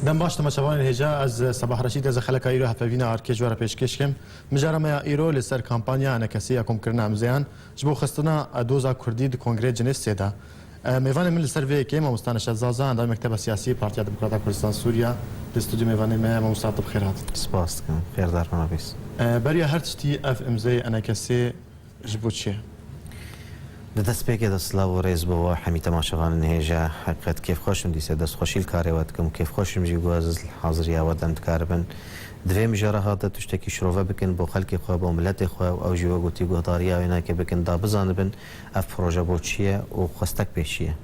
دم باش تماشاوان هجا از صباح رشید از خلک ایرو هفوینا ارکیج ور پیشکش کم مجرم ایرو لسر کمپانیا انکسی کم کرنا امزیان جبو خستنا دوزا کردی د کنگره جنس سیدا میوان من لسر وی کم مستانش زازان در مکتب سیاسی پارتیا دموکرات کردستان سوریا استودیو میوان ما مستعد بخیر هات سپاس کن خیر دار من بیس بریا هر تشتی اف امزی انکسی جبو چیه دست پیک دست لاو ریز با همی تماشاوان نهجا حقیقت کیف خوشم دیسه دست خوشیل کاری وقت کم کیف خوشم جی گواز حاضری آوادم تکاربن دوی مجرا هات تشتکی شروع بکن با خلق خواب و ملت خواب او جوا گوتی گهداری آینا که بکن دابزان بن اف پروژه بوچیه و خستک پیشیه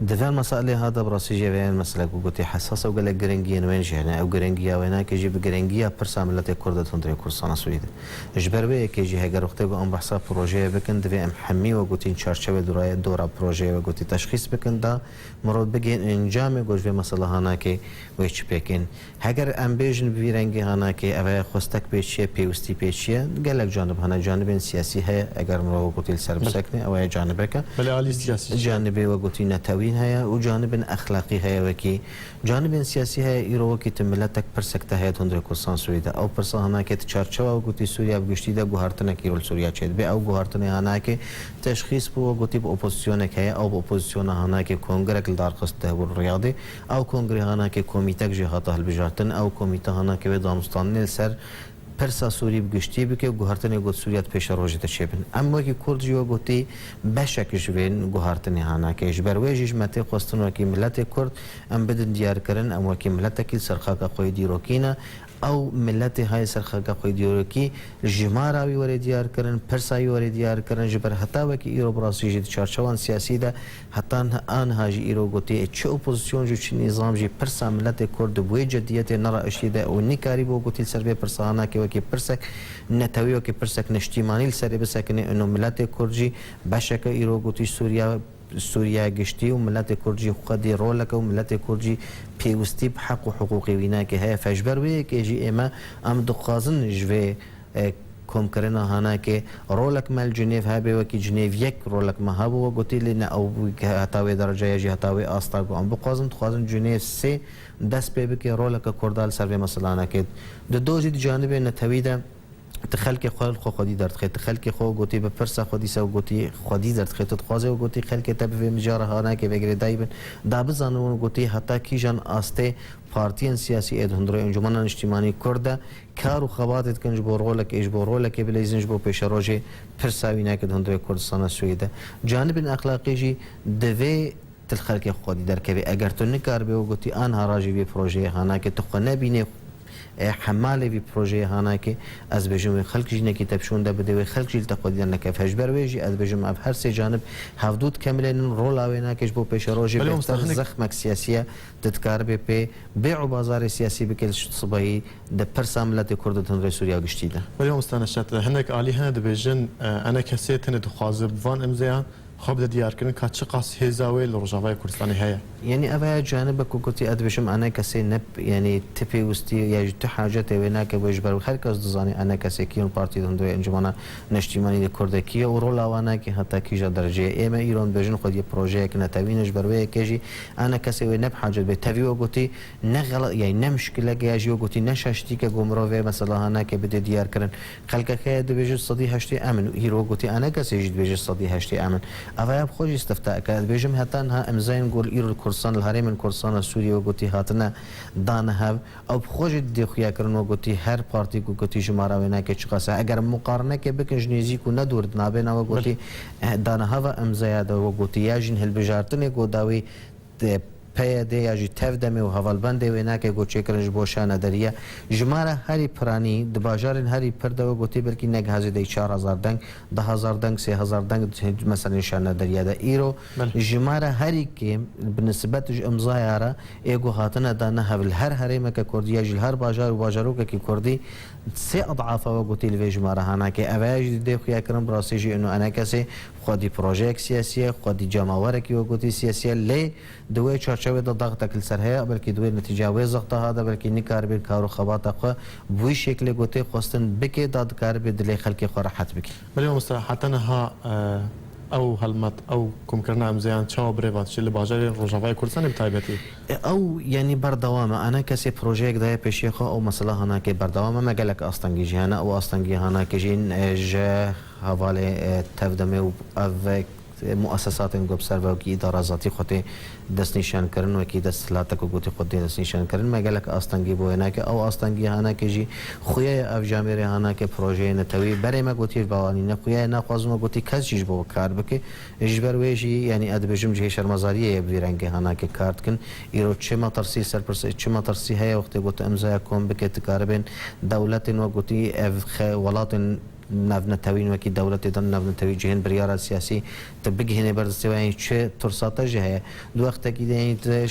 دوی مسائل هذا براسي جوين مسألة قوتي حساسة وقال لك جرينجي وين جهنا أو جرينجي وينها كيجي بجرينجي برسام التي كردة تندري كورسانا سويدة إجبار بيه كيجي هجر وقتي قام بحساب بروجي بكن دوي محمي وقوتي شارشة ودراية دورة بروجي وقوتي تشخيص بكن دا مرود بجين إنجام قوش في مسألة هنا كي ويش بكن هجر أمبيجن بيرنجي هنا كي أبغى خستك بيشيا بيوستي بيشيا قال لك جانب هنا جانب سياسي هي أجر مرود قوتي السرب سكني أو جانبك بل سياسي جانبي وقوتي توين هيا وجانب أخلاقي هيا وكي جانب سياسي هيا إيرو وكي تملتك برسكت هيا تندري كورسان سوريا أو برسا هنا كي تشارشوا وقتي سوريا بقشتي ده جوهرتنا كيرول سوريا تشد بي أو جوهرتنا هنا كي تشخيص بو وقتي بأوبوزيشنك هيا أو بأوبوزيشن هنا كي كونغرك الدار قصته والرياضي أو كونغري هنا كي كوميتك جهاته البجارتن أو كوميته هنا كي دانستان نلسر پرسا سوری بگشتی بکه گوهرتنی گوت سوریات پیش روزی تشبن اما کی کرد جو گوتی بشکش بین گوهرتنی هانا که جبرویجش مته خواستن کی ملت کرد ام بدن دیار کردن اما کی ملت کی سرخا کا قوی دیروکینا او ملت های سرخا کا قوی دیروکی جمارا وی ور دیار کردن پرسا وی ور دیار کردن جبر حتا و کی ایرو براسی جد چارچوان سیاسی ده حتا ان هاج ایرو گوتی چه اپوزیسیون جو چ نظام جی پرسا ملت کرد بو جدیت نرا اشیده او نیکاری بو گوتی سربه پرسا هانا که که پرسک نتوی و که پرسک نشتیمانی سری بسکنه انو ملت کرجی بشک ایرو گوتی سوریا گشتی و ملت کرجی خودی رولک و ملت کرجی پیوستی بحق و حقوقی وینا که های فجبر وی که جی اما ام دقازن جوی کم کرنا هانا که رولک مال جنیف هابه و کی جنیف یک رولک ما هابه و گوتی لنا او هتاوی درجه جی هتاوی آستا گو ام بقازن تخازن جنیف سه دست به که رولک کردال سر مثلا نکد دو جد جانب نتویده تخلق خودی درد خیت تخلق خو گوتی به پرسا خودی سو گوتی خودی درد خیت تخوازه و گوتی خلق تب به مجاره هانا که وگره دایبن دابزان و گوتی حتی کی جان آسته پارتیان سیاسی ادهندره انجمن اجتماعی کرده کار و خواتت کنج بورولک اج بورولک بلیزنج بو پیش روزه پرساوینا که دهندره کردستان سویده جانب اخلاقی جی دوی تخلق خودی در که اگر تو نکار به گوتی آن هراجی به پروژه هانا که تو نبینه حماله في بروجي هناك از بجم خلق جينا كتاب شون ده بده خلق جيل تقدير لك فجبر ويجي از بجم اب هر سه جانب حدود كاملين رول اوينا كش بو پیش روجي بهتر زخمك سياسيه تذكر به بيع بازار سياسي بكل صباحي ده برساملت كرد تن سوريا گشتي ده اليوم استنشت هناك علي هنا دبجن انا كسيت هنا دخازب فان امزيان خب ده دیار کردن که چه قاس هزاوی لرجاوی کردستانی هیا يعني أبا جانب كوكتي أدبشم أنا كسي نب يعني تبي وستي يجي تحاجة ويناك ويجبر خلك أصدزاني أنا كسي كيون بارتي دندو إنجمانا نشتيماني كردكية ورولا وانا كي حتى كيجا درجة إما إيران بجن خدي بروجي كنا تبين جبر ويا كيجي أنا كسي ونب حاجة بتبي وقتي نغلط يعني نمشكلة يجي وقتي نشاشتي كجمرة مثلا أنا كبدي ديار كرن خلك كيد بيجي صدي هشتي أمن هيرو وقتي أنا كسي جد بيجي صدي هشتي أمن أبا بخوج استفتاء كاد بيجم هتان إمزاين قول إيرو كورسان الهرم من كورسان سوريا وقتي هاتنا دانها او بخوج دي خويا كرن وقتي هر بارتي وقتي جمارا وينا كچقاسا اگر مقارنه کې بکن جنيزي کو ندور نابنا وقتي دانها و امزياده وقتي ياجن هل بجارتنه گوداوي پیاده یا جی تفدمی و حوالبنده و اینا که گوچه کرنج بوشانه دریه جماره هری پرانی دباجارن هری پرده و گوتی بلکی نگ هزیده 4000 دنگ 10000 دنگ 3000 دنگ مثلا شانه دریه ده ایرو جماره هری که بنسبت امضای آره ایگو هاتنه دانه هول هر هریمه که کردی جل هر باجار و باجارو که کردی سه اضعاف و گوتی الوی جماره هانا که اواج دی خویا کرن براسیجی انه انا کسی خودی پروژه سیاسیه خودی جماوره کی و گوتی سیاسیه لی دوی چارچوبه د ضغط کل سرها بلکې دوی نتیجه و ضغط هذا بلکې نکار به کارو خبات اخو بوی شکل گوتی خواستن بکې داد کار به دلی خلک خو راحت بکې بل مصراحتنا ها او هلمت او کومکردنا امزیان چاو بریوات شل باجر روجاوای کردستان بتایبتی او يعني بردوامه انا كسي بروجيك ده بشيخه او مثلا هنا كي بردوامه ما قالك اصلا هنا او اصلا هنا كجين جا حواله تفدمه و مؤسسات گوب سرو کی اداره ذاتی خودی دست نشان کردن و کی دست لاتک گوتی خودی دست نشان کردن مگلک آستانگی بوینا که او آستانگی هانا که جی خویه اف جامعه هانا که پروژه نتوی برای ما گوتی باوانی نخویه نخوازم گوتی کس چیز بو کار بکه اجبر ویجی یعنی ادبجم جه شرمزاریه بیرنگ هانا که کارت کن ایرو چه مترسی سرپرس چه مترسی های وقتی گوت امضا کن بکه تکاربین دولت و گوتی اف ولات نافنتوین وکی دولت دن نافنتوی جهان بریار سیاسی تبگه هنه بردستوانی چه ترساته جه دو وقت کی دهید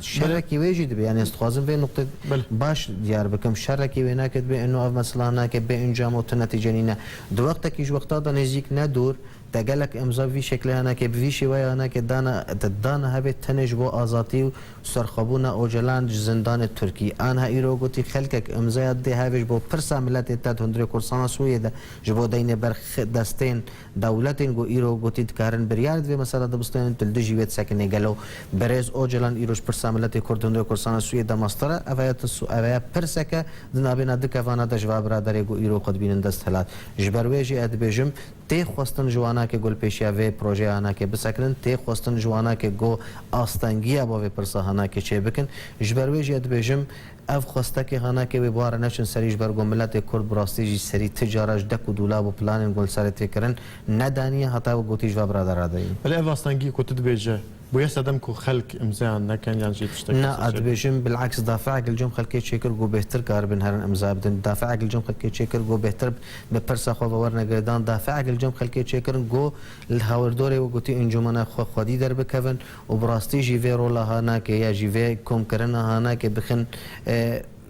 شر کی وجود به یعنی استخوازم به نقطه باش دیار بکم شر کی و نکد به انه مثلا نکد به انجام و نتیجه نه دو وقت کی جو وقتا نزدیک ندور تقلك امضاء في شكل انا كبفي شويه انا كدانا هبه تنج بو ازاتي و سرخبونا اوجلان زندان التركي انا ايرو قلت خلكك امضاء دي هبش بو برسا ملت تاد 100 كورسان سويدا جبو دين برخ دستين دولتين جو ايرو قلت كارن بريارد في مثلا دبستان تلدجي ويت ساكن قالو بريز اوجلان ايروش برسا ملت كورد 100 كورسان سويدا ماستر افايا برسكا دنابنا دكفانا دجوا برادر جو ايرو قد بين دست هلات جبرويجي ادبجم تي خواستن جوانا که گل پیشیا و پروژه آنا که بسکرن تی خواستن جوانا که گو آستانگیا با و پرسا هانا که چه بکن جبروی جد بجم اف خواسته که هانا که بوار نشن سریش برگو ملت کرد براستی جی سری تجارش دک و دولاب و پلان گل سر تکرن ندانی حتی و گوتیج و برادر دایی ولی اف آستانگی کو تدبیجه بويا سدم كو خلق امزان نكن يعني جيت تشتكي نا ادبيجم بالعكس دافع الجم خلقي تشكر جو بهتر كاربن هرن امزا بدن دافع الجم خلقي تشكر جو بهتر بپرسا خو ورنا گردان دافع الجم خلقي تشكر جو الهوردوري وقتي انجمنا خو خدي در بكفن وبراستي جيفي رولا هانا كي يا جيفي كوم كرنا هانا كي بخن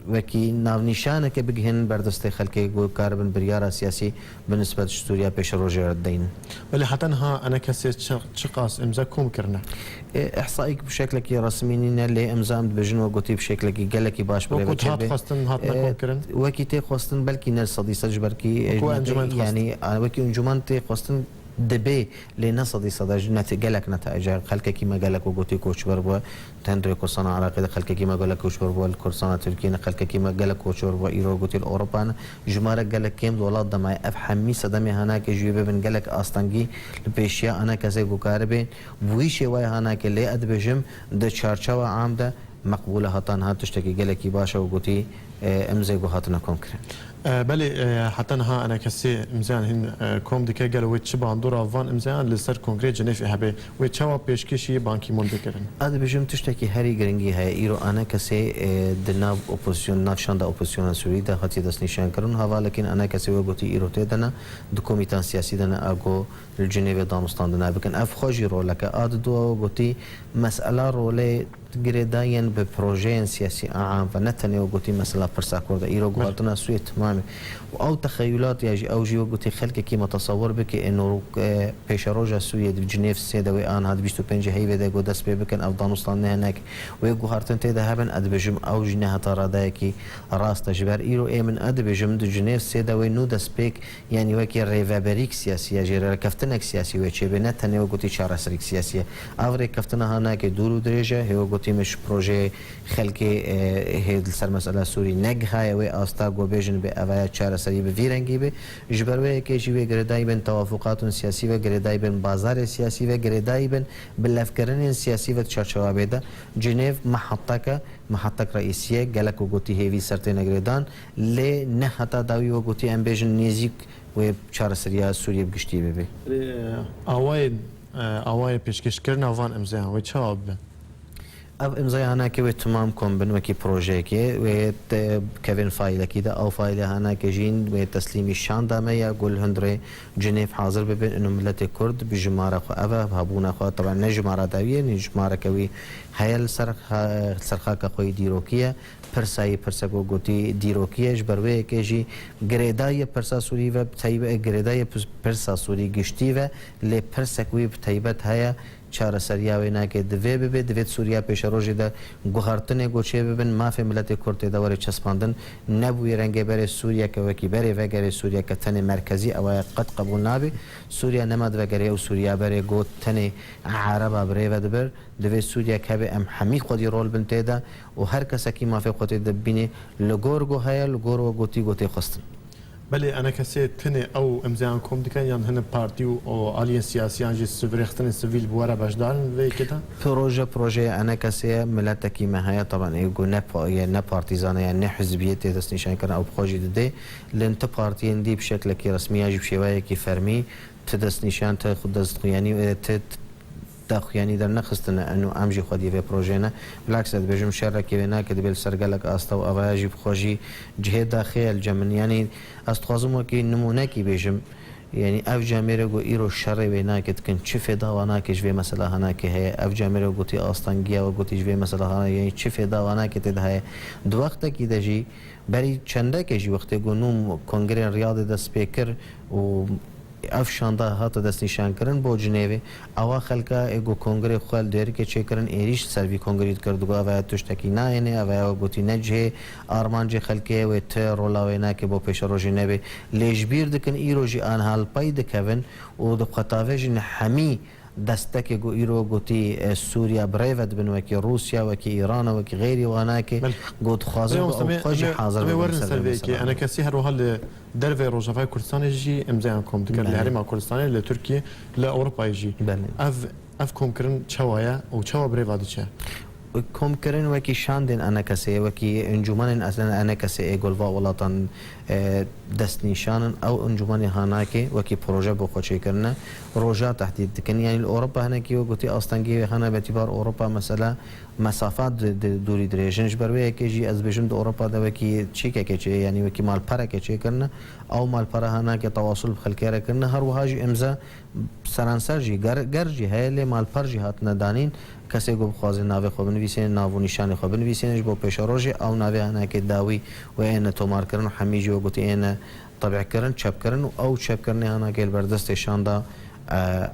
وكي ناو نشانه كي بگهن بردست خلقي جو كاربن بريار سياسي بالنسبه لسوريا پیش روجر الدين ولی حتى انا كسي شقاس امزاكم كرنا احصائيك بشكلك رسميين اللي امزام بجن وقتي بشكلك قالك باش بلا وكنت هات خاصتن هات نكون كرن وكي تي خاصتن بلكي ناس صديقه جبركي يعني وكي انجمان تي خاصتن دبي لنصدي صداج قالك نتائج خلك كيما قالك وقتي كوتش بربو تندري كورسان عراقي خلك كيما قالك كوتش بربو الكورسان تركيا خلك كيما قالك كوتش بربو ايرو قتي الاوروبان جمارك قالك كيم دولات دماي افحمي صدمي هناك جيبه بن قالك استانجي البيشيا انا كزي بوكاربين ويشي واي هناك اللي ادبجم د چارچوا عام ده مقبوله هاتان هات تشتكي قالك باشا وقتي امزي هاتنا كونكرين بله حتى ها انا كسي مزيان هن كوم ديكا قالوا ويتش باندورا فان مزيان لسر كونغري جنيف هبه ويتشوا بيشكيشي بانكي مون بكرن هذا بجم تشتكي هاري جرينجي هاي ايرو انا كسي دنا اوبوزيشن نافشان دا اوبوزيشن سوري دا هاتي دس نشان كرن هوا لكن انا كسي وقتي ايرو تدنا دو كوميتان سياسي دنا اغو الجنيف دامستان دنا بكن اف خوجي رولك اد دو قتي مساله رولي جريداين ببروجين سياسي عام فنتني وقتي مثلا برساكور دا ايرو قواتنا سويت تمام او تخيلات يجي او جي وقتي خلق كيما تصور بك انه بيش روجا سويد بجنيف سيدوي ان هاد 25 هيبه دا قدس بكن افغانستان هناك ويقو هارتن تيدا هبن ادبجم او جنها تراداكي راس تجبر ايرو اي من ادبجم دو جنيف سيدوي نو دس بيك يعني وكي ريفابريك سياسيه جير كفتنك سياسي وچي بنتني وقتي شارسريك سياسيه افريك كفتنا هناك دورو درجه هي مش بروجي خلقي هيد سر مسألة سوري نج هاي وي استا جو بيجن بأوايا چار سري بفيرنگي به جبروي كي جي غرداي بين توافقات سياسي و غرداي بين بازار سياسي و غرداي بين بالافكارن سياسي و چارچوا بيدا جنيف محطك رئيسيه گلك وگوتي هيوي سرتي نگردان ل نه حتا داوي وگوتي ام بيجن نيزيك و چار سريا سوريا بگشتي به اوای پیشکش کردن وان امزان و چاب اب امضای هانا که تمام کن بن وکی پروژه که و کevin فایل کیده او فایل هانا که جین و تسلیمی شان دامه یا گل هندره جنیف حاضر ببین انه ملت کرد بجماره خو اوه هبونه خو طبعا نجماره داویه نجماره کوي هیل سرخا که خوی دیروکیه پرسای پرسگو گوتی دیروکیش بروی که جی گریدای پرسا سوری و بتایبه گریدای پرسا سوری گشتی و لی پرسکوی بتایبت هیا چارەسەریا وێ ناکێت دەوێ ببێت دەوێت سووریا پێشە ڕۆژێدا گوهارتنێ گۆچێ ببن مافێ ملەتی کورتێدا وەرە چەسپاندن نەبووی ڕەنگێ بەرێ سووریا کە وەکی بەرێ ڤەگەرێ سووریا کە تەنێ مرکزی ئەوەیە قەت قبول نابێ سووریا نەماد ڤەگەرێ و سووریا بەرێ گۆت تەنێ عرەبا برێڤە دەبەر دەوێت سووریا کەبێ ئەم هەمی خۆدی ڕۆڵ بن تێدا و هەر کەسێکی مافێ خۆتێ دەبینێ لە گۆرگۆ هەیە لە گۆرەوە گۆتی خستن بله انا کسی تنه او امزیان کم دکن یا هن پارتی و آلیان سیاسیان جی سوورختن سویل بواره بجدارن وی کتا پروژه انا کسی ملتکی مهیا طبعا ایگو نه پارتیزانه یا نه حزبیت دست نشان کردن او بخواجی ده لنت پارتی اندی بشکل کی رسمی اجب شویه کی فرمی تدست نشان تا خود دست یعنی داخیانی در نخستن انو امجی خودی و پروژه بالعکس بجم شر کی نه که دبل سرگلک استا و اواجی بخوجی جهه داخل جمن یعنی استخوازم کی نمونه کی بجم یعنی اف جامره گو ایرو شر و نه که کن چه فدا و نه که جوی مثلا هنا که هي اف جامره گوتی آستانگیا و گوتی جوی مثلا هنا یعنی چه فدا و نه که تده دو وقت کی دجی بری چنده که جی وقت گو نوم کنگره ریاض د سپیکر و اف شاندا هات دست نشان کردن با جنیو اوا خلکا ایگو کنگره خال دیر که چه کردن ایریش سروی کنگریت کرد و اوا توشتکی نه نه اوا گوتی نجه آرمان جه خلکه و ت رولاوی نه که با پیش روزی نبی لیجبیر دکن ایروجی آن حال پاید کون و دو خطاویج نحمی دستک گو ایرو گوتی سوریا برایفت بن وکی روسیا وکی ایران وکی غیری وانا که گوت خوازه و خوش حاضر ورن سلوی که انا کسی هر حال درو روجافای کردستان جی امزیان کم دکر لهرما کردستان لترکیه لاوروپا جی اف کم کردن چوایا و چوا برایفت چه کم کردن وکی شاندن انا کسی وکی انجمن اصلا انا کسی ایگولوا ولاتن دست نشانن او انجمن هانا که وکی پروژه بخوچه کردن روجا تحدید دکن یعنی اروپا هنا کی گوتی آستانگی هنا به اعتبار اروپا مثلا مسافات دوری دريجنج بروي که جی از بجند اروپا دا وکی چی که چه یعنی وکی مال پره که چه کردن او مال پره هنا که تواصل بخلکره کردن هر وهاج امضا سرانسر جی گرجی هله مال پر جهات ندانین کسی گفت خواهد ناوی خوب نویسین ناو نشان خوب نویسینش با پیش روزی او ناوی هنر که داوی و این تومار کردن و همیشه و گویی این طبیع کردن چپ کردن و او چپ کردن هنر که بردستشان دا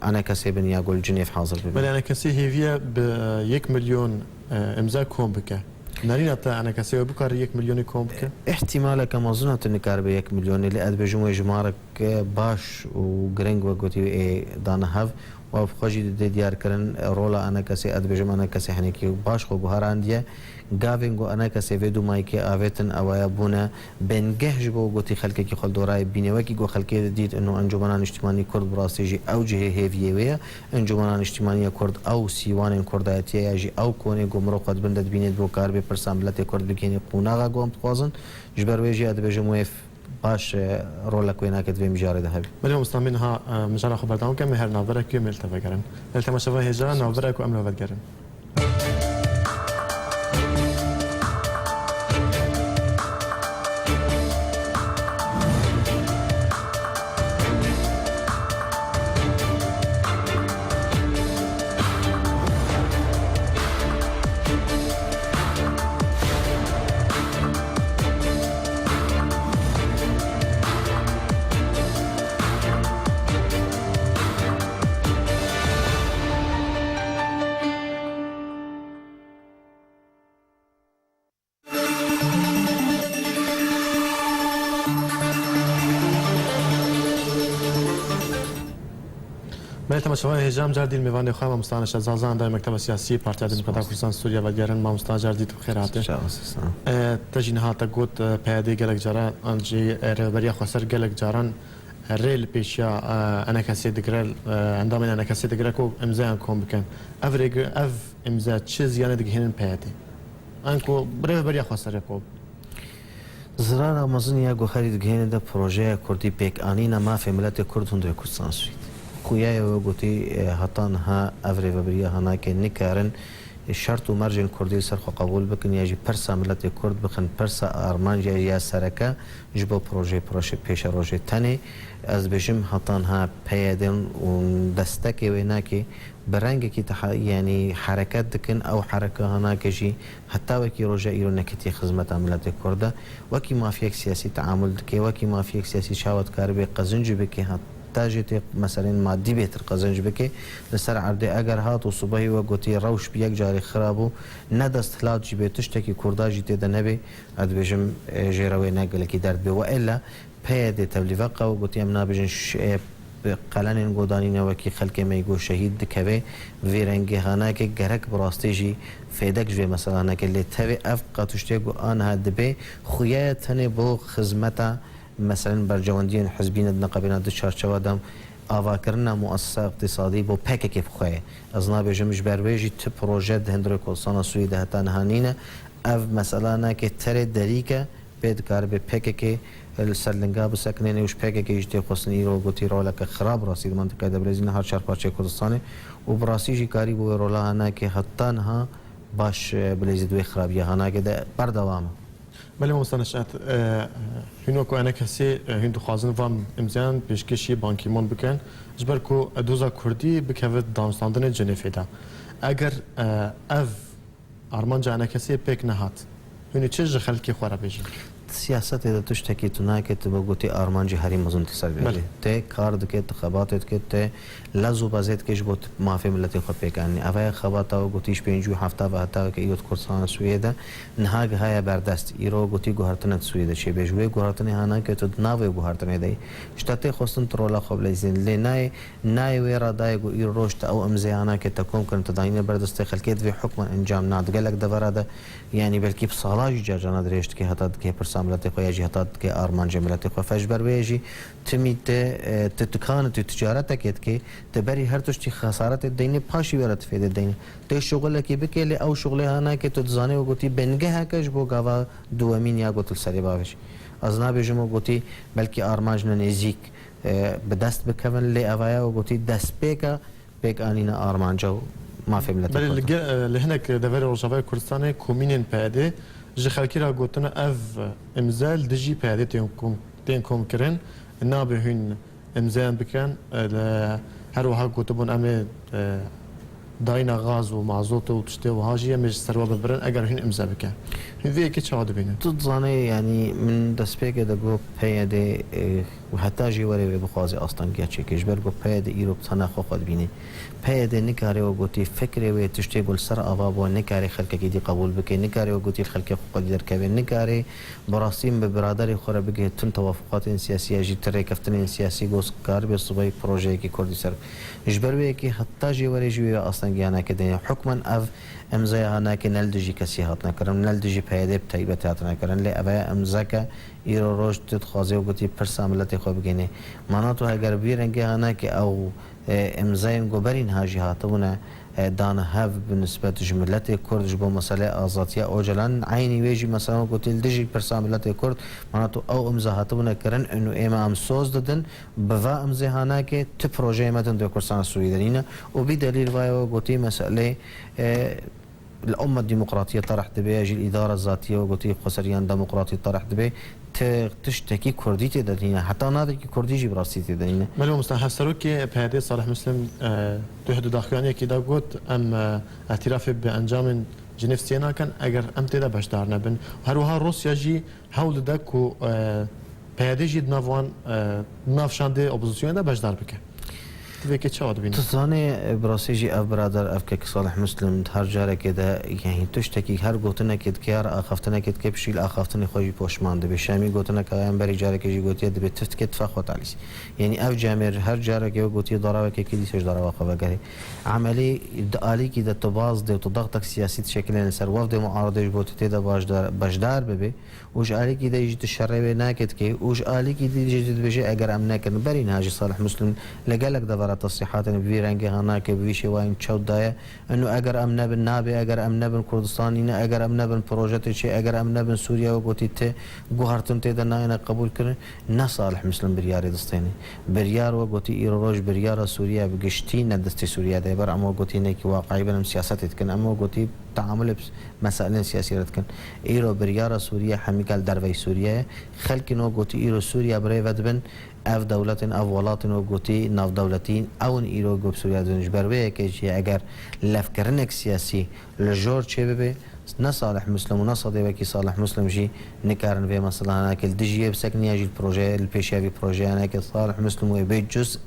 انا کسی بنیا گل جنیف حاضر ببین. ولی انا کسی هیویه به 1 میلیون امضا کم بکه. نرينا تا انا كسي بكار 1 مليون كوم بك احتمال كما ظننت ان كار ب 1 مليون اللي اد بجمع جمارك باش وغرينغ وغوتي دانا هاف وبخوجي ديار كرن رولا انا كسي اد بجمع انا كسي حنيكي باش خو بهارانديه گاوینگو انا کسی ویدو مایی که آویتن اویا بونه بنگهج بو گوتی خلکی که خل دورای بینه کی گو خلکی دید انه انجمنان اجتماعی کرد براستی او جه هیویه انجمنان اجتماعی کرد او سیوان کردایتی جی او کونه گمرو قد بندد بینید بو کار به پرسامبلت کرد بکنی قوناغا گم خوازن جبر ویجی اد بجموف باش رولا کوینا کد ویم جاره ده هبی ولی مستمین ها مجرد خبر دام که مهر ناظره کی ملت بگرن التماس شوه هجران ناظره کو امن بگرن بله تماشاچیان هجام جردی میوان خواهم مستان شزازان در مکتب سیاسی پارتی دموکرات کردستان سوریا و دیگران ما مستان جردی تو خیرات تجینها تا گوت پیاده گلک جاران آنجی رهبری خسر گلک جاران ریل پیشیا انا کسی دگرل اندام انا کسی دگرل کو امضا کم بکن اف امضا چه زیانه دیگه هنن پیاده انکو رهبری خسر کو زرار آمازون یا گوهری دیگه ده پروژه کردی پیک آنینا ما فی ملت کرد هندوی کردستان سوید کویا و گوتی هاتان ها افری و بریا هانا که نکارن شرط و مرجع کردی سرخ قبول بکن یا جی پرسا ملت کرد بکن پرسا آرمان یا سرکه جبو پروژه پیش روژه تنی از بجم هاتان ها پیادن و دستکی و اینا که برنگی که یعنی حرکت دکن او حرکه هانا که جی حتی وکی روژه ایرو نکتی خدمت ملت کرده وکی مافیک سیاسی تعامل دکی وکی مافیک سیاسی شاوت کار به قزنج بکی حتی جیت مثلا مادی بهتر قزنج بکه لسر عرضه اگر هات و صبحی و گوتی روش بیک جاری خرابو ندست هلات جی بهتش تکی کردا جیت دنبه اد بجم جراوی نگل کی درد به و الا پید تبلیغ و گوتی ام نابجن قلن گودانی نوکی خلک میگو شهید دکوه ویرنگی هانا که گرک براستیجی فیدک جوی مثلا نکه لیتوی اف قاتوشتی گو آن هدبه خویه تنه بو خدمتا مثلا برجواندین حزبین نقابینا دو چارچوه دم آوا کردن مؤسسه اقتصادی بو پک کیف خویه از نابجمش برویجی تو پروژه هندرو کلسان سویده هتا نهانینه اف مثلا نکه تر دریکه بيد كار ببيكي السرلنجا بسكنين وش بيكي يجتي خصني رو قلتي رولك خراب راسي المنطقة دبرزين هر شهر بارشة كردستاني وبراسي جي كاري بو رولا هنا كي حتى نها باش بليزي دوي خرابية هنا كده بردوامه بله مستنشات هنو کو انا کسی هندو خوازن وام امزان پیشکشی بانکی مون بکن جبر کو دوزا کردی بکوید دانستاندن جنیف دا اگر اف ارمان جانا کسی پیک نهات هنو چه خلکی خورا بیجن سیاست اذا تشتكي تناك تبغوتي ارمانجي هري مزون تصير تي كارد كي تخبات كي لازو بازيت كيش بوت ما في ملتي خبيك اني افا خباتا وغوتيش بينجو هفتا وهتا كي يوت كورسان سويدا نهاج هيا بردست ايرو غوتي غهرتن سويدا شي بيجوي غهرتن هانا كي تدناوي غهرتن دي شتاتي خصن ترولا قبل زين لي ناي ويرا داي ايرو روشت او امزيانا كي تكون كنت داين بردست خلكيت في حكم انجام ناد قالك دبراده يعني بلكي بصلاج جاجانا دريشت كي هتا كي ملتي خويا جهات كي ارمان جملتي خو فجبر ويجي تميت تتكان تجارتك كي تبري هر تشتي خسارات الدين باشي ورت في الدين تي شغلك بكلي او شغله انا كي تزاني وقتي بنجه كش بو غوا دوامين يا قلت السري باوش ازنا بيجمو قلتي بلكي ارماج نزيك بدست بكمل لي افايا وقتي دست بيك انينا ارمان جو ما في ملتي بل لهناك دفر روجافا كردستان كومينين بادي جي خلكي را قوتنا اف امزال دجي بادي تنكم كرن نابي هن امزال بكن هر وها قوتبون امي داينا غاز ومازوت وتشتي وهاجي مش سروا ببرن اگر هن امزال بكن هن في كي تشاد بينه تظني يعني من دسبيك دغو بيدي وحتى جي وري بخوازي اصلا كيتشي كيجبر جو بيدي ايروب تنا خو خد بيني بيدي نكاري وقوتي فكري وتشتي بول سر اباب ونكاري خلك دي قبول بك نكاري وقوتي الخلك قد يركب نكاري براسيم ببرادري خره بك تن توافقات سياسيه جي تري كفتن سياسي غوس كار بصبي بروجي كي كردي سر اجبر بك حتى جي وري جوي اصلا جانا كده حكما اف امزاي هنا كنل دجي كسيهاتنا كرم نل دجي بيدي بتايبتاتنا كرن لي ابا امزاك ایرو روش تخوازی و گویی پرساملتی خوب گینه مناطق اگر بیرنگی هنر که او امضای گوبرین هاجی هاتونه دان هف بالنسبة لجملة كرد جبو مسألة آزادية أو جلان عيني ويجي مثلا قلت دجي برساملة كرد معناته أو امضا هاتونه كرن إنه إما أم سوز ددن بوا امضا هناك تبروجي مدن دو كردستان السويدانية وبدليل وايو قلت مسألة الأمة الديمقراطية طرح دبي أجي الإدارة الذاتية وقلت خسريان ديمقراطية طرح دبي تشتكي كردي تدينا حتى نادر كردي جي براسي تدينا ملو مستحف سروكي بهدي صالح مسلم تحدو داخلانية كي دا قلت أم اعتراف بأنجام جنيف سينا كان أجر أم تدا باش دارنا بن هروها روسيا جي حول داكو بهدي جي نافوان نافشان دي أوبوزيسيون دا باش دار بك تبيك تشاهد بينا تزاني براسيجي اف برادر اف كك صالح مسلم هر جاره كده يعني تشتكي هر قوتنا كد كيار اخفتنا كد كبشيل اخفتني خوي بوشمان دبي شامي قوتنا كايام بري جاره كجي قوتي دبي تفت كد فخوت عليس يعني اف جامر هر جاره كي قوتي ضربه كي سج ضربه قبغري عملي دالي كده تباز دي وتضغطك سياسي شكلين سر وفد معارضه بوتي ده باشدار ببي وش آلی کی دیجی تشربه نکت کی وش آلی کی دیجی تبجی اگر ام نکن برین هاجی صالح مسلم لقالك دورات تصريحات بفيرنجي هناك بفيشي وين تشود دايا انه اگر ام نبن نابي اگر ام نبن كردستان اگر ام نبن بروجيت شيء اگر ام نبن سوريا وقتي ت غهرتن تدنا انا قبول كرن نا صالح مسلم بريار دستيني بريار وقتي ايروج بريار سوريا بقشتي ندست سوريا ده بر ام وقتي نك واقعي بنم سياسات كان ام وقتي تعامل مسائل سياسيه كان ايرو بريار سوريا حميقال دروي سوريا خلق نو قتي ايرو سوريا بريفد بن اف دولتين اف ولاتين وقتي ناف دولتين او ايرو قب سوريا دونج بروي كي اگر لفكرنك سياسي لجور چه ببه نه صالح مسلم و نه صدی وکی صالح مسلم جی نکارن به مثلا هناك الدجيه بسكن يجي البروجي البيشافي بروجي هناك صالح مسلم و بيت جزء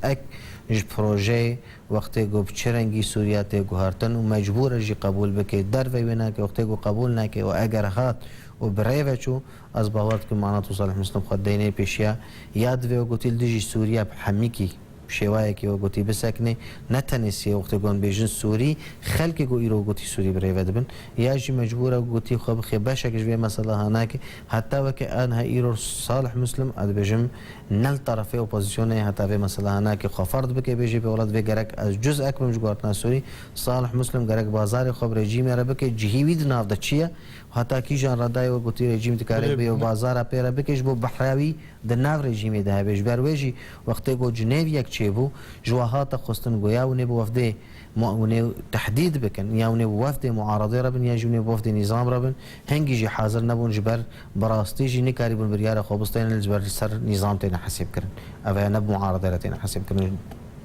ج پروژه وقتی گو بچرنگی سوریه تی گوهرتن و مجبور جی قبول بکی در وینا که وقتی گو قبول نکه و اگر هات و برای چو از باورت که معنات صالح مسلم خود دینه پیشیا یاد و گوتیل دیجی سوریه بحمیکی شوایه که گوتی بسکنه نتنسی وقتی گون بیجن سوری خلک گو ایرو گوتی سوری برای ودبن یا جی مجبور گوتی خوب خباشه که جوی مثلا هناك حتی وقتی آنها ایرو صالح مسلم اد بیجم نل طرفه اپوزیسیونه حتی به مثلا هناك خفرد بکی بیجی به ولاد به گرک از جزء اکبر مجبورتنا سوری صالح مسلم گرک بازار خوب رژیم را بکی جهیوید ناف دچیه حتی کی جان ردای و گوتی رژیم تکاره به بازار پیرا بکش بو بحراوی د ناو رژیم ده بیش برویجی وقتی گو جنیو یک چیبو جواهات خستن گویا و نبو وفده وني تحديد بكن يا وني وفد معارضه ربن يا جوني وفد نظام ربن هنجي جي حاضر نبون جبر براستي جي نكاري بن برياره خوبستين الجبر سر نظام تينا حسب كرن افا نب معارضه تينا حسب كرن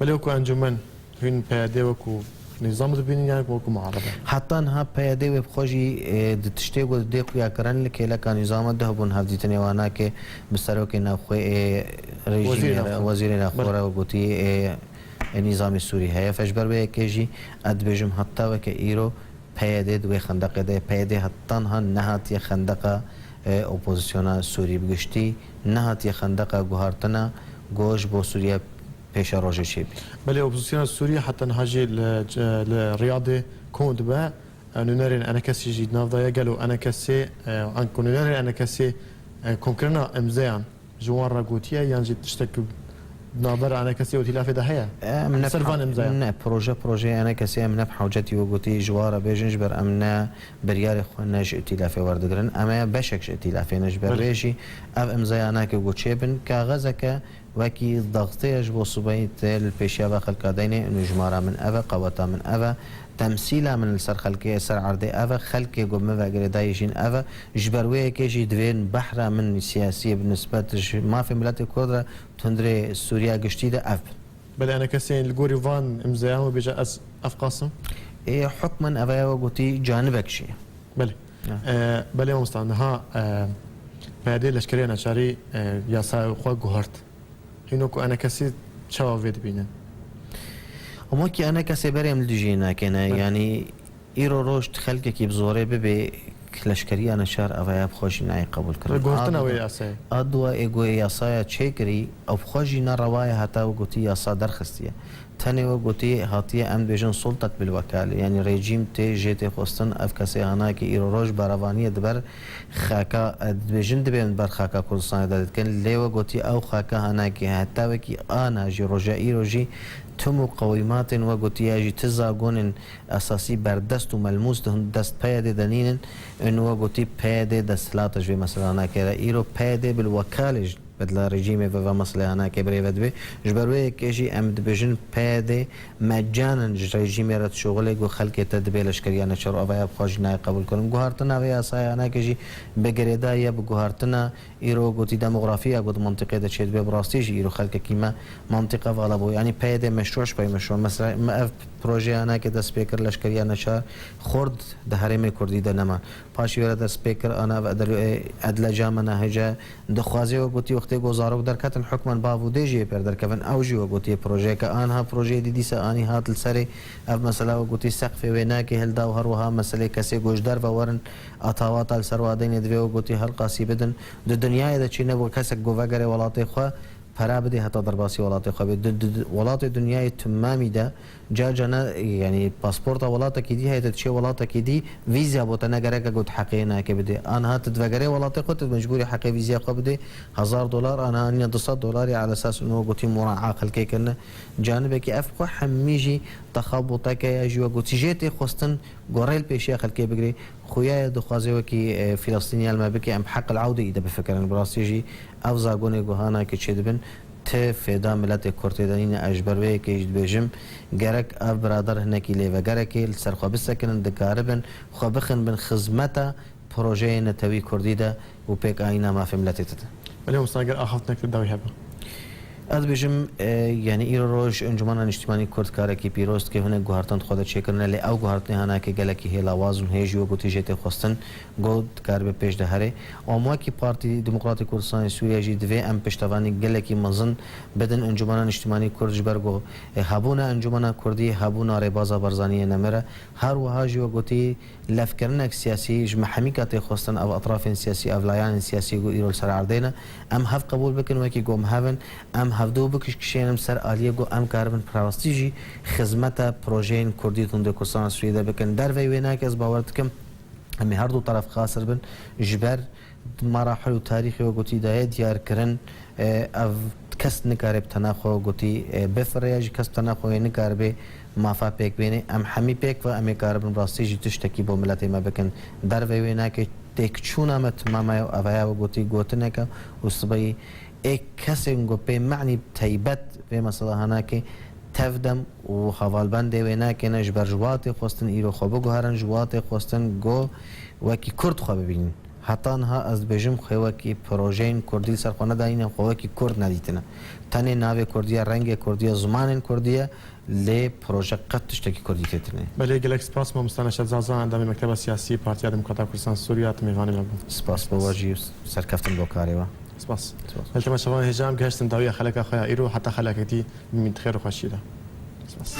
بلوكو انجمن هن بيادي وكو نظام دبين يعني وكو معارضه حتى انها بيادي وبخوجي تشتي و دي يا كرن لك لك نظام ده بن هفديتني وانا كي بسرو كي نخو ريجيم وزير الاخبار وقتي نظام سوری هیا فجبر به کیجی ادبیجم حتی و که ایرو پیاده دوی خندق ده پیاده حتی ها نهات ی خندق اپوزیسیون سوری بگشتی نهات ی خندق گوهرتنا گوش با سوریه پیش روزه شیب. بله اپوزیسیون سوری حتی نهاجی الرياضه كود با نونرين انا كسي جيد نافضا قالوا انا كسي ان كونونرين انا كسي كونكرنا امزيان جوان راغوتيا ينجي تشتكي نابر انا كسي وتلاف ده هيا سرفان امزايا نه بروجه انا كسي من بحوجتي وقتي جواره بيجنجبر امنا بريار خونا ائتلاف وردگرن اما بشك ائتلاف نجبر ريجي اف امزايا انا كوتشيبن كغزك وكي ضغطيش بوصبيت البيشيا خلق دينه نجماره من افا قوتا من افا تمثيلا من السر خلقي سر عرضي افا خلقي قوم وغير دايشين افا جبرويه كيجي دوين بحره من سياسيه بالنسبه ما في ملات الكودرة تندري سوريا قشتي ده اف بل انا كسين الجوري فان امزاهم بيجا اف قاسم ايه حكما افا وقتي جانبك شيء بله بله مستعد ها بعدين لشكري انا شاري يا سا خو جوهرت هنوكو انا كسي شوافيد بينا وموكي انا كسي بريم لجينا كنا يعني ايرو روش خلقك كي بزوري ببي لشکری انا شهر اویا بخوشی نای قبول کرد. گفتن اوی یاسای. ادوا ایگوی یاسای چکری او بخوشی نروای حتی و گویی یاسا درخستیه. تنی و گویی هاتیه ام بیشن سلطت بالوکاله یعنی رژیم تی جت خواستن افکاسی آنها که ایرو روش باروانی دبر خاکا بیشن دبین بر خاکا کردستان دادت کن لیو گویی او خاکا آنها که حتی و کی آنها جی رجایی روجی تم قویمات و گویی تزاگون اساسی بردست و ملموس دست پیاده دنین انو گویی پیاده دستلاتش به مثلا نکره ایرو پیاده بالوکالج بدل رژیم و مثلا انا کبری ودبی جبروی کشی امد بجن پیاده مجانا رژیم رات شغل گو خلق تدبیرش کریانه چرا اویا بخوش نه قبول کنم گوهرتنا و اسای انا کشی بگریدا یا بگوهرتنا ایرو گوتی دموگرافیا گوت منطقه ده چید به براستیش ایرو خلق کیما منطقه غلبو یعنی پیاده مشروعش پای مشروع مثلا ما پروژه انا که دست پیکر لشکریانه چار خرد ده حریم کردی ده نما پاشی ورد دست پیکر انا و ادل جامنا هجا دخوازی و گوتی وقتی گزارو در کتن حکما باودیجی پر در کفن اوجی و گوتی پروژه که آنها پروژه دیدی سه آنی هات السری اف مثلا و گوتی سقف وینا که هل داو هر وها مسئله کسی گوشدار و ورن اطاوات السروادین دوی و گوتی هل قاسی بدن د دنیای د چینه و کس گووگر ولات خو فرا بدي حتى ضرباسي ولات خو ولات دنیای تمامی ده جانا يعني باسبورت ولات کی دی هيت شي ولات کی دی فيزا بوت انا گره گوت حقينا که بده انا هات دغره ولات خو مجبوري حقي فيزا خو بده $1000 انا $200 على اساس انه قلت مراعاه خلكي كنا جانبك افقو حميجي تخبطك يا جو قلت جيتي خستن غوريل بيشي خلكي بغري خويا دخوازي وكي فلسطيني ما بكي ام حق العوده اذا بفكر براسيجي افزا غوني غهانا كتشدبن فدا ملت کردستان اجبروی که بجم گرک اف برادر هنکی لیو گرکی سرخوا بسکنن دکاربن خو بخن بن خدمت پروژه نتوی کردی ده و پیک آینا ما فی ملتی تده ولی مستاجر آخفتنا كده دوي هبه از بجم یعنی ایرو روش انجمن اجتماعی کرد کاره کی پیروست که هنگ گوهرتن خود چکرنه لی او گوهرتن هنگ که گله کی هلاوازون هیچ و گوتی جت خواستن گود کار به پیش دهره اما کی پارتی دموکراتی کردستان سوریه جی دوی ام پشتوانی گله کی مزن بدن انجمن اجتماعی کرد جبرگو هبونه انجمن کردی هبونه ربازا برزانی نمره هر و هاجی و گوتی لفکرنک سیاسی جمع حمیکات خواستن او اطراف سیاسی او لایان سیاسی گو ایرو سر عردینا ام هف قبول بکن و کی گم هفن ام هفدو بکش کشینم سر آلیه گو ام کاربن پراستیجی خدمت پروژه کردی تونده کردستان سوریه بکن در وی که از باورت کم امی هر دو طرف خاصر بن جبر مراحل و تاریخی و گوتی دای دیار کرن او کس نکاره بتناخو گوتی بفریج کس تناخو نکاره به مافا پیک بینه ام همی پیک و امی کاربن پراستیجی تشتکی با ملت ما بکن در وی که تک چون امت ماما و اویا و گوتی گوتنه که استبایی ایک کسی انگو به معنی تایبت به مثلا هنه که تفدم و حوالبند وینا که نش بر جوات خواستن ایرو خواب گوهرن جوات خواستن گو وکی کرد خواب ببینن حتی انها از بجم خواه که پروژه کردی سرخانه داینه خواه که کرد ندیتنه تنه ناو کردیه رنگ کردیه زمان کردیه لی پروژه قد تشتکی کردی تیتنه بله گلک سپاس ما مستنشد زازا اندام مکتب سیاسی پارتی دموکرات کردستان سوریه تمیوانی مبود سپاس بواجی سرکفتن با کاری و سپاس هل شما هجام گشتن داوی خلق خواه ایرو حتی خلقتی میمید خیر و خوشیده سپاس